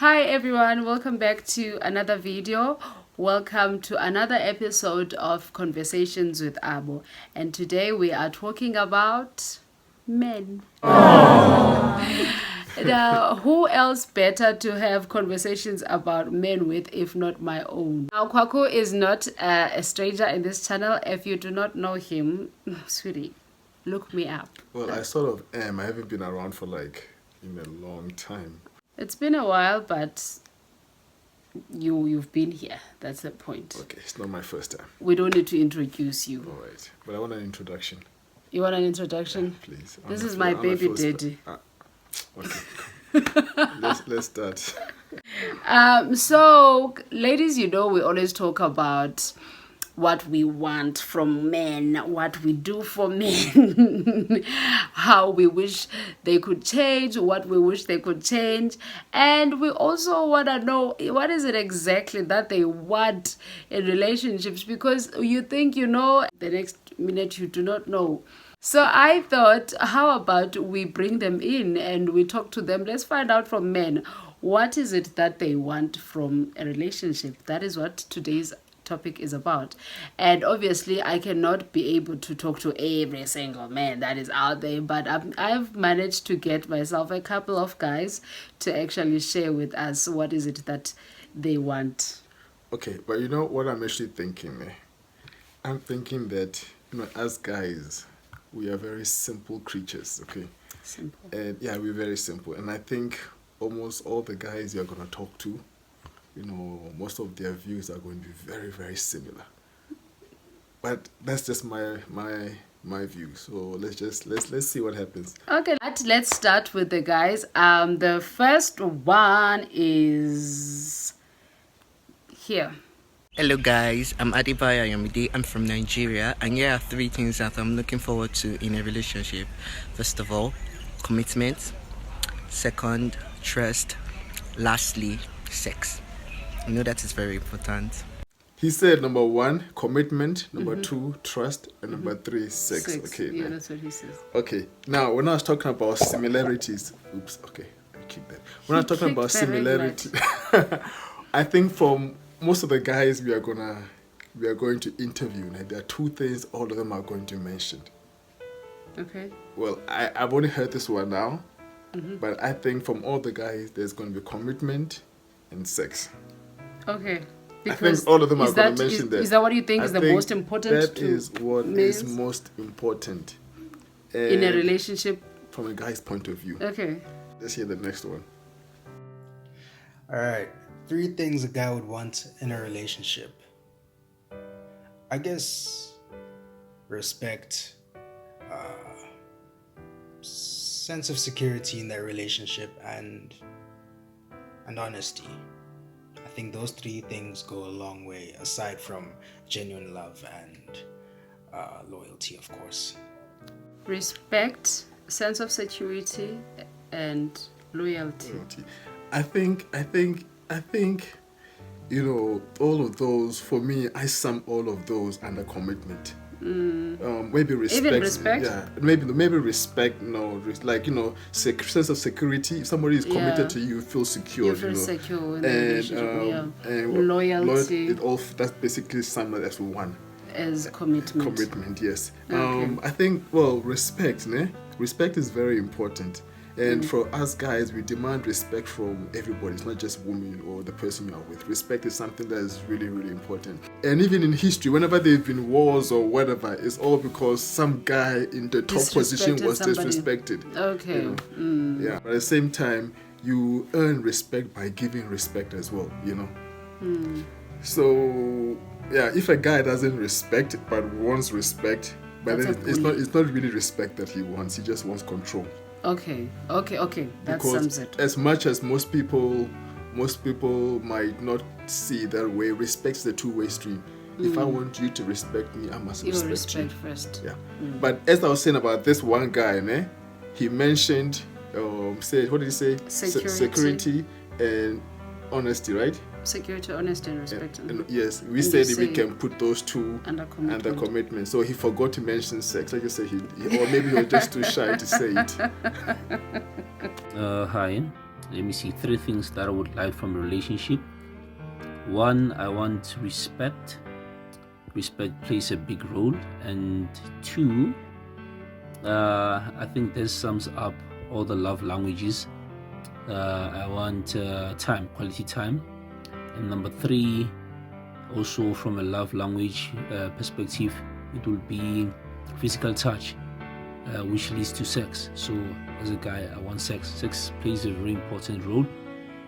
Hi everyone, welcome back to another video. Welcome to another episode of Conversations with Abo. And today we are talking about men. Now, who else better to have conversations about men with if not my own? Now, Kwaku is not a stranger in this channel. If you do not know him, sweetie, look me up. Well, I sort of am. I haven't been around for in a long time. It's been a while, but you've been here. That's the point. Okay, it's not my first time. We don't need to introduce you. All right, but I want an introduction. You want an introduction? Yeah, please. This is my baby daddy. Okay, let's start. So, ladies, we always talk about what we want from men, what we do for men, how we wish they could change, what we wish they could change. And we also want to know what is it exactly that they want in relationships, because you think you know, the next minute you do not know. So I thought, how about we bring them in and we talk to them? Let's find out from men, what is it that they want from a relationship? That is what today's topic is about. And obviously I cannot be able to talk to every single man that is out there, but I've managed to get myself a couple of guys to actually share with us what is it that they want. Okay, but you know what I'm actually thinking? I'm thinking that, as guys, we are very simple creatures, okay? Simple. And yeah, we're very simple. And I think almost all the guys you're going to talk to, most of their views are going to be very, very similar. But that's just my view. So let's see what happens. Okay, let's start with the guys. The first one is here. Hello guys, I'm Adibaya Yamide. I'm from Nigeria, and here are 3 things that I'm looking forward to in a relationship. First of all, commitment. Second, trust. Lastly, sex. You know that is very important. He said number 1, commitment. Number 2, trust. And number 3, sex. Okay. Yeah, that's what he says. Okay. Now, when I was talking about similarities, okay, I keep that. When I was talking about similarity, I think from most of the guys we are going to interview, there are 2 things all of them are going to mention. Okay. Well, I've only heard this one now, but I think from all the guys, there's going to be commitment and sex. Okay. Because I think all of them are going to mention that. Is that what you think is the most important? That is what is most important in a relationship from a guy's point of view. Okay. Let's hear the next one. All right. 3 things a guy would want in a relationship. I guess respect, sense of security in their relationship, and honesty. I think those 3 things go a long way, aside from genuine love and loyalty, of course. Respect, sense of security, and loyalty. I think, all of those, for me, I sum all of those under commitment. Maybe respect. Even respect? Yeah, maybe respect, sense of security. If somebody is committed to you, you feel secure. You feel secure in the and loyalty. That's basically summed up as one. As commitment. Commitment, yes. Okay. I think, respect, Respect is very important. And for us guys, we demand respect from everybody. It's not just women or the person you are with. Respect is something that is really, really important. And even in history, whenever there have been wars or whatever, it's all because some guy in the top position was disrespected. Okay. Yeah. But at the same time, you earn respect by giving respect as well, So, yeah, if a guy doesn't respect but wants respect, but then it's not really respect that he wants. He just wants control. Okay. That sums it. As much as most people might not see that way, respect is a 2-way stream. If I want you to respect me, I must respect you. First. Yeah. But as I was saying about this one guy, he mentioned, what did he say? Security and honesty, right? Security, honesty, and respect. And yes, we said we can put those 2 under commitment. So he forgot to mention sex. Like I said, or maybe he was just too shy to say it. Hi, let me see, 3 things that I would like from a relationship. 1, I want respect. Respect plays a big role. And 2, I think this sums up all the love languages. I want time, quality time. And number 3, also from a love language perspective, it will be physical touch, which leads to sex. So as a guy, I want sex. Sex plays a very important role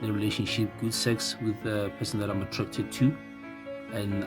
in a relationship. Good sex with the person that I'm attracted to and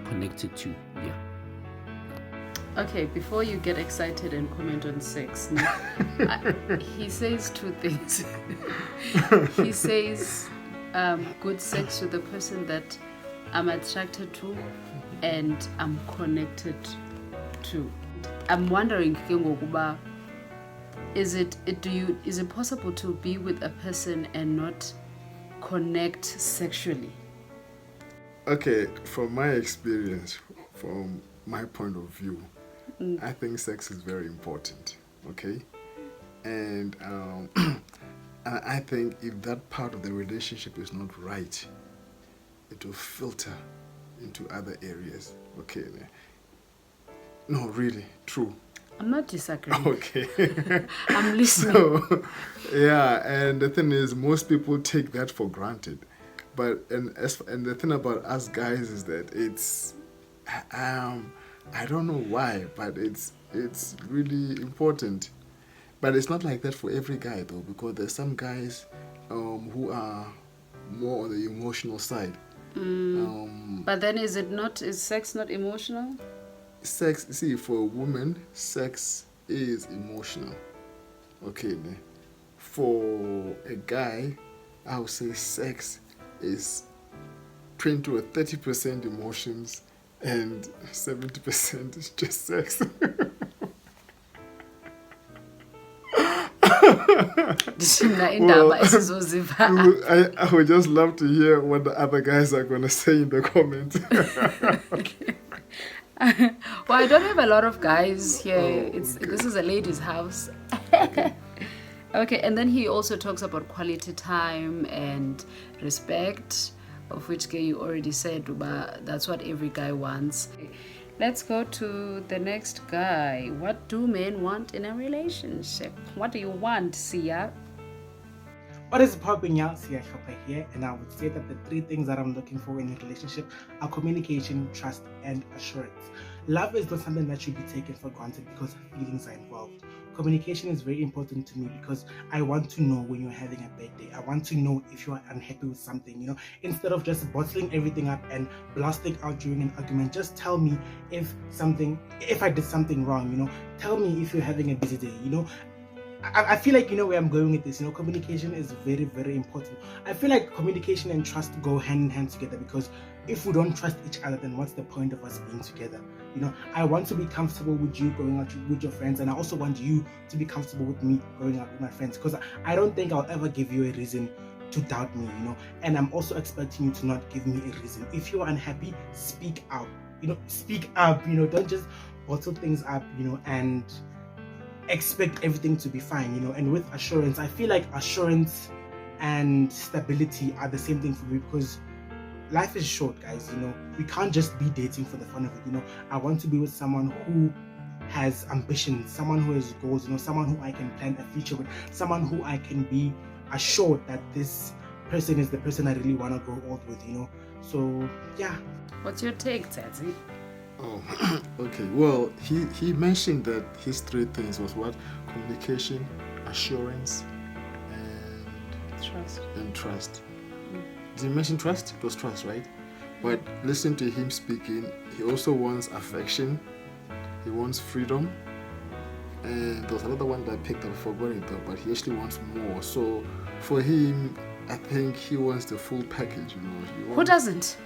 connected to. Yeah. Okay, before you get excited and comment on sex, he says 2 things. He says good sex with the person that I'm attracted to and I'm connected to. I'm wondering, is it possible to be with a person and not connect sexually? Okay, from my experience, from my point of view, I think sex is very important, okay? And I think if that part of the relationship is not right, it will filter into other areas, okay? No, really, true. I'm not disagreeing. Okay. I'm listening. So, yeah, and the thing is, most people take that for granted. But and the thing about us guys is that it's I don't know why, but it's really important. But it's not like that for every guy though, because there's some guys who are more on the emotional side. But then is sex not emotional? Sex, see, for a woman, sex is emotional. Okay, for a guy, I would say sex is 20 or 30% emotions and 70% is just sex. I would just love to hear what the other guys are going to say in the comments. Well, I don't have a lot of guys here. Okay. This is a lady's house. Okay, and then he also talks about quality time and respect, of which you already said, but that's what every guy wants. Let's go to the next guy. What do men want in a relationship? What do you want, Sia? What is popping out? Sia Shopper here, and I would say that the 3 things that I'm looking for in a relationship are communication, trust, and assurance. Love is not something that should be taken for granted because feelings are involved. Communication is very important to me because I want to know when you're having a bad day. I want to know if you are unhappy with something, instead of just bottling everything up and blasting out during an argument. Just tell me if I did something wrong, tell me if you're having a busy day, I feel like where I'm going with this. Communication is very, very important. I feel like communication and trust go hand in hand together, because if we don't trust each other, then what's the point of us being together? I want to be comfortable with you going out with your friends, and I also want you to be comfortable with me going out with my friends, because I don't think I'll ever give you a reason to doubt me, and I'm also expecting you to not give me a reason. If you're unhappy, speak out, speak up, don't just bottle things up, and expect everything to be fine, and with assurance, I feel like assurance and stability are the same thing for me, because life is short, guys. We can't just be dating for the fun of it. I want to be with someone who has ambitions, someone who has goals, someone who I can plan a future with, someone who I can be assured that this person is the person I really want to grow old with, So yeah. What's your take, Tadzi? Oh, okay. Well, he mentioned that his 3 things was what? Communication, assurance, and trust. Did he mention trust? It was trust, right? But listen to him speaking. He also wants affection. He wants freedom. And there was another one that I picked up. I forgot it though. But he actually wants more. So for him, I think he wants the full package. Who doesn't?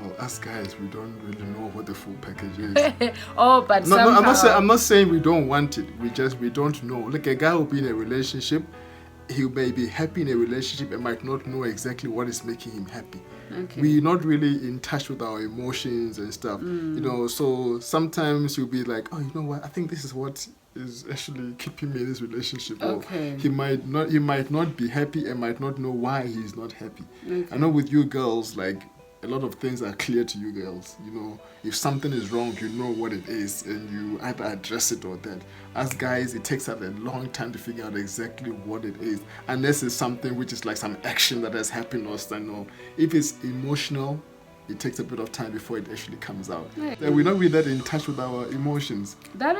Well, us guys, we don't really know what the full package is. Oh, but no, somehow... I'm not saying we don't want it. We don't know. Like, a guy will be in a relationship, he may be happy in a relationship and might not know exactly what is making him happy. Okay. We're not really in touch with our emotions and stuff. So sometimes you'll be like, oh, you know what? I think this is what is actually keeping me in this relationship. Okay. Or he might not be happy and might not know why he's not happy. Okay. I know with you girls, like, a lot of things are clear to you girls. You know, if something is wrong, you know what it is, and you either address it or that. As guys, it takes us a long time to figure out exactly what it is, unless it's something which is like some action that has happened or something. Or if it's emotional, it takes a bit of time before it actually comes out. Right. We're not really that in touch with our emotions. But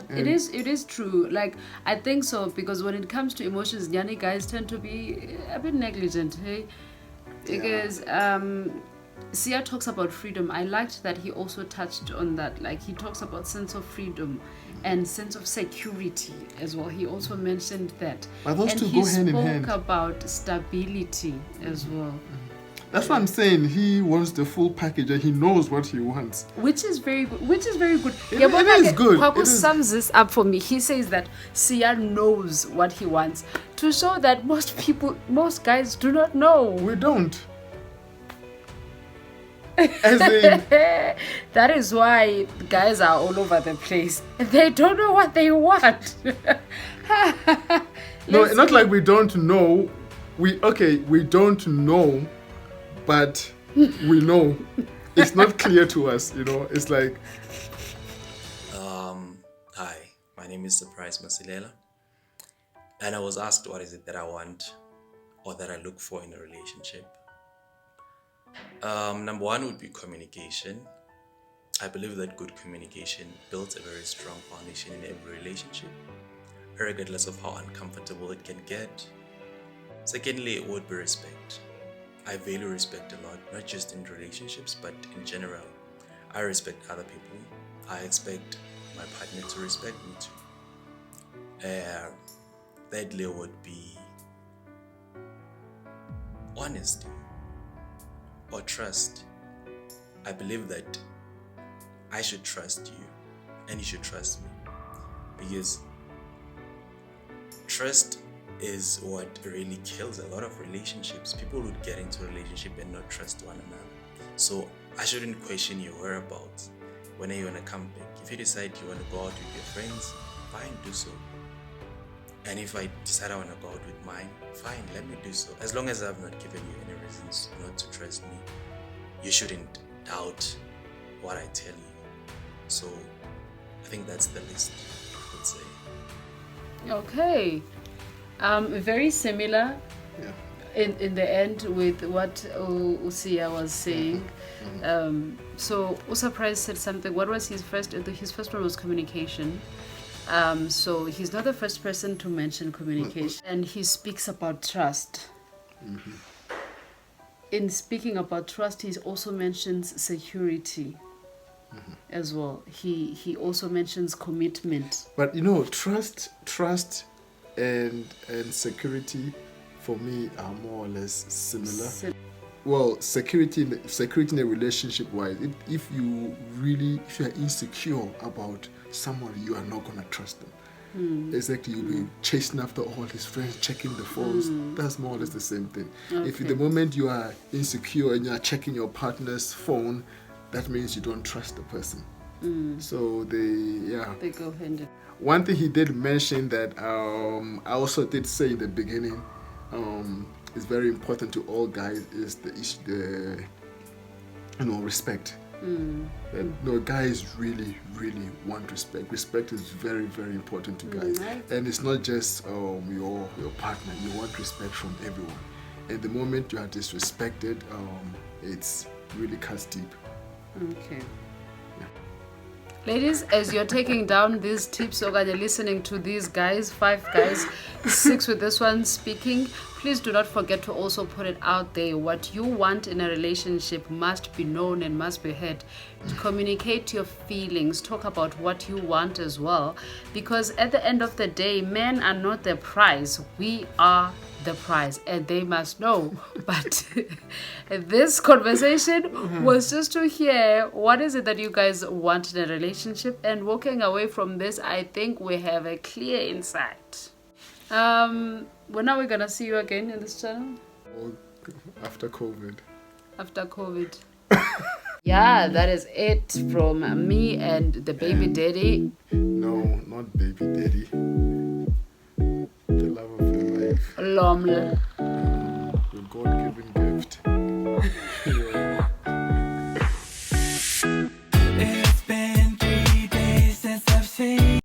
it is true. Like, I think so, because when it comes to emotions, Nyani guys tend to be a bit negligent, hey? Because Sia talks about freedom. I liked that he also touched on that. Like, he talks about sense of freedom and sense of security as well. He also mentioned that. But those and two he go hand in hand. spoke about stability as well. That's what I'm saying. He wants the full package and he knows what he wants. Which is very good. It is good. Kwaku It is. sums this up for me. He says that Sia knows what he wants, to show that most guys do not know. We don't. As in, That is why guys are all over the place. They don't know what they want. no, not like we don't know. We don't know, but we know. It's not clear to us, you know. It's like, Hi, my name is Surprise Masilela, and I was asked what is it that I want or that I look for in a relationship. Number one would be communication. I believe that good communication builds a very strong foundation in every relationship, regardless of how uncomfortable it can get. Secondly, it would be respect. I value respect a lot, not just in relationships, but in general. I respect other people. I expect my partner to respect me too. Thirdly, would be honesty or trust. I believe that I should trust you and you should trust me, because trust is what really kills a lot of relationships. People would get into a relationship and not trust one another. So I shouldn't question your whereabouts. When are you gonna come back? If you decide you want to go out with your friends, fine, do so. And if I decide I want to go out with mine, fine, let me do so. As long as I've not given you any reasons not to trust me, you shouldn't doubt what I tell you. So I think that's the list, I would say. Okay. Very similar in the end with what Usia was saying. So Usurprise said something. What was his first? His first one was communication. So he's not the first person to mention communication, and he speaks about trust. In speaking about trust, he also mentions security as well. He also mentions commitment. but you know, trust and security for me are more or less similar. Well, security in a relationship wise, if you are insecure about someone, you are not gonna trust them. Exactly, you'll be chasing after all his friends, checking the phones. That's more or less the same thing. If the moment you are insecure and you are checking your partner's phone, that means you don't trust the person. So They go hand in. one thing he did mention that I also did say in the beginning is very important to all guys is the respect. That guys really want respect. Respect is very, very important to guys, and it's not just your partner. You want respect from everyone, and the moment you are disrespected, it's really cuts deep. Okay. Ladies, as you're taking down these tips or you're listening to these guys, 5 guys, 6 with this one speaking, please do not forget to also put it out there. What you want in a relationship must be known and must be heard. Communicate your feelings. Talk about what you want as well. Because at the end of the day, men are not the prize. We are the prize, and they must know. But this conversation was just to hear what is it that you guys want in a relationship, and walking away from this, I think we have a clear insight. When are we gonna see you again in this channel? After COVID. After COVID. Yeah, that is it from me and the baby daddy. No, not baby daddy. The love of your life. LOML. Your God-given